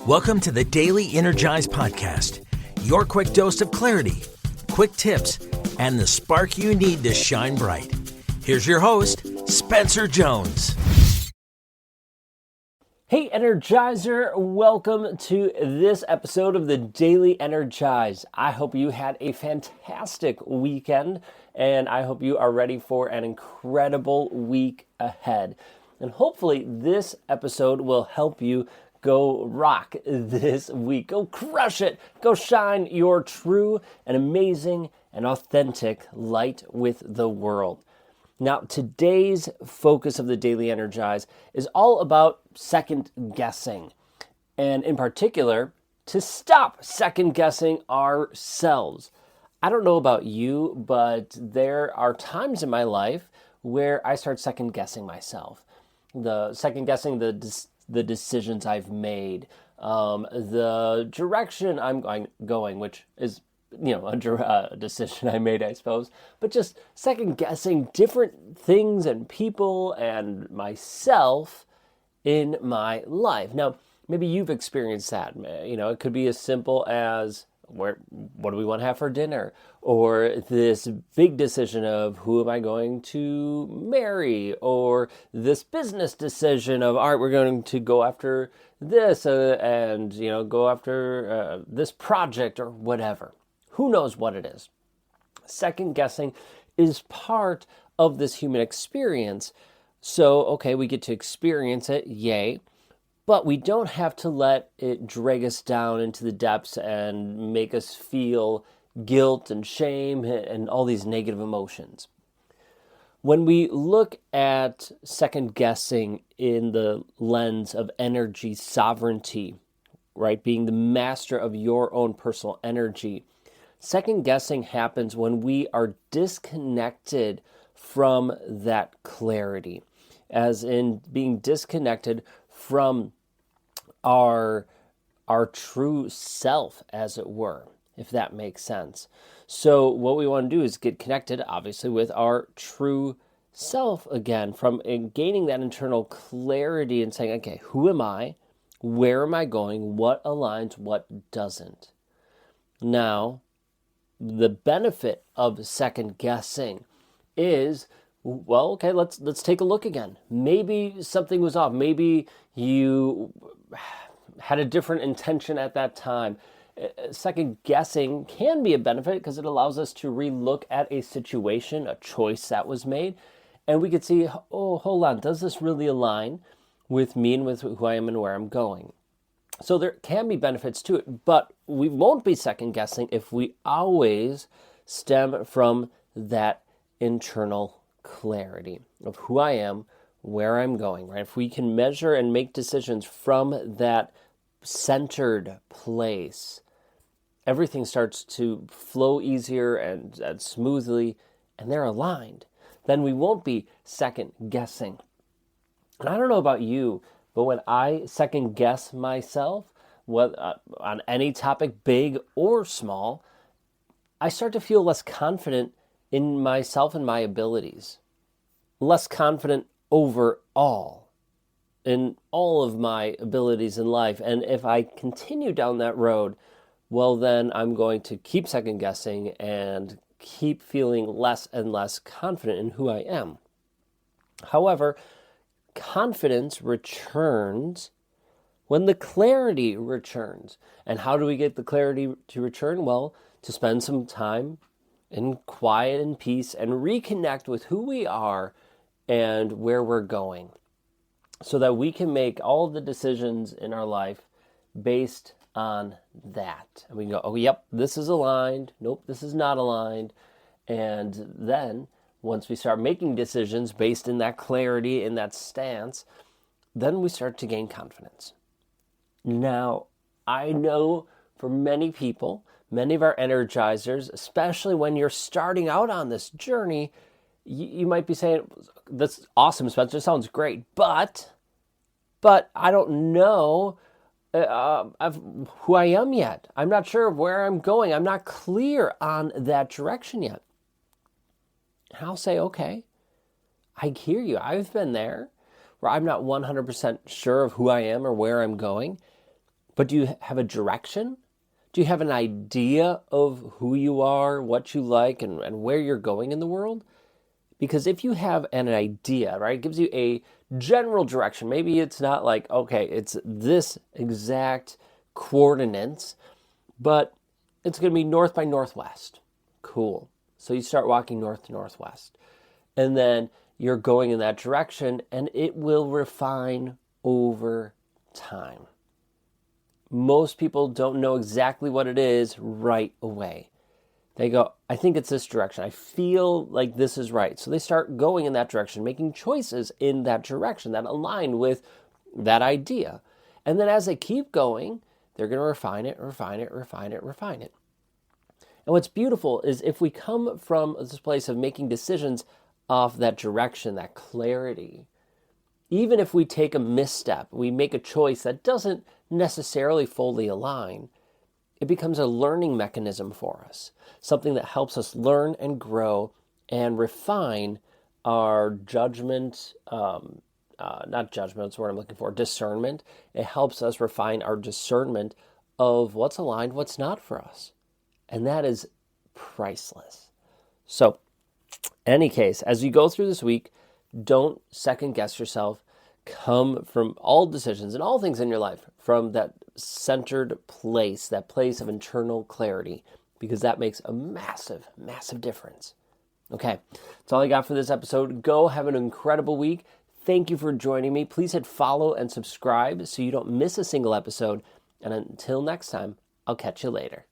Welcome to the Daily Energize podcast, your quick dose of clarity, quick tips, and the spark you need to shine bright. Here's your host, Spencer Jones. Hey Energizer, welcome to this episode of the Daily Energize. I hope you had a fantastic weekend and I hope you are ready for an incredible week ahead. And hopefully this episode will help you go rock this week. Go crush it. Go shine your true and amazing and authentic light with the world. Now, today's focus of the Daily Energize is all about second guessing, and in particular, to stop second guessing ourselves. I don't know about you, but there are times in my life where I start second guessing myself. The second guessing the decisions I've made, the direction I'm going, which is a decision I made, I suppose, but just second guessing different things and people and myself in my life. Now, maybe you've experienced that. It could be as simple as what do we want to have for dinner? Or this big decision of who am I going to marry? Or this business decision of, all right, we're going to go after this and go after this project or whatever. Who knows what it is? Second guessing is part of this human experience. So, okay, we get to experience it, yay. But we don't have to let it drag us down into the depths and make us feel guilt and shame and all these negative emotions. When we look at second guessing in the lens of energy sovereignty, right, being the master of your own personal energy, second guessing happens when we are disconnected from that clarity, as in being disconnected from our true self, as it were, if that makes sense. So what we want to do is get connected, obviously, with our true self again, from gaining that internal clarity and saying, okay, who am I? Where am I going? What aligns? What doesn't? Now, the benefit of second guessing is, well, okay, let's take a look again. Maybe something was off. Maybe you had a different intention at that time. Second guessing can be a benefit because it allows us to relook at a situation, a choice that was made, and we could see, oh, hold on, does this really align with me and with who I am and where I'm going? So there can be benefits to it, but we won't be second guessing if we always stem from that internal clarity of who I am, where I'm going, right? If we can measure and make decisions from that centered place, everything starts to flow easier and smoothly, and they're aligned. Then we won't be second guessing. And I don't know about you, but when I second guess myself, on any topic, big or small, I start to feel less confident in myself and my abilities, less confident overall in all of my abilities in life. And if I continue down that road, well, then I'm going to keep second guessing and keep feeling less and less confident in who I am. However, confidence returns when the clarity returns. And how do we get the clarity to return? Well, to spend some time in quiet and peace and reconnect with who we are and where we're going, so that we can make all of the decisions in our life based on that. And we can go, oh, yep, this is aligned. Nope, this is not aligned. And then once we start making decisions based in that clarity, in that stance, then we start to gain confidence. Now, I know for many people, many of our energizers, especially when you're starting out on this journey, you might be saying, that's awesome, Spencer, sounds great, but I don't know of who I am yet. I'm not sure of where I'm going. I'm not clear on that direction yet. And I'll say, okay, I hear you. I've been there where I'm not 100% sure of who I am or where I'm going. But do you have a direction? Do you have an idea of who you are, what you like, and where you're going in the world? Because if you have an idea, right, it gives you a general direction. Maybe it's not like, okay, it's this exact coordinates, but it's going to be north by northwest. Cool. So you start walking north to northwest. And then you're going in that direction, and it will refine over time. Most people don't know exactly what it is right away. They go, I think it's this direction. I feel like this is right. So they start going in that direction, making choices in that direction that align with that idea. And then as they keep going, they're going to refine it. And what's beautiful is if we come from this place of making decisions off that direction, that clarity, even if we take a misstep, we make a choice that doesn't necessarily fully align, it becomes a learning mechanism for us, something that helps us learn and grow and refine our judgment, not judgment, that's what I'm looking for, discernment. It helps us refine our discernment of what's aligned, what's not for us. And that is priceless. So, in any case, as you go through this week, don't second guess yourself. Come from all decisions and all things in your life from that centered place, that place of internal clarity, because that makes a massive, massive difference. Okay, that's all I got for this episode. Go have an incredible week. Thank you for joining me. Please hit follow and subscribe so you don't miss a single episode. And until next time, I'll catch you later.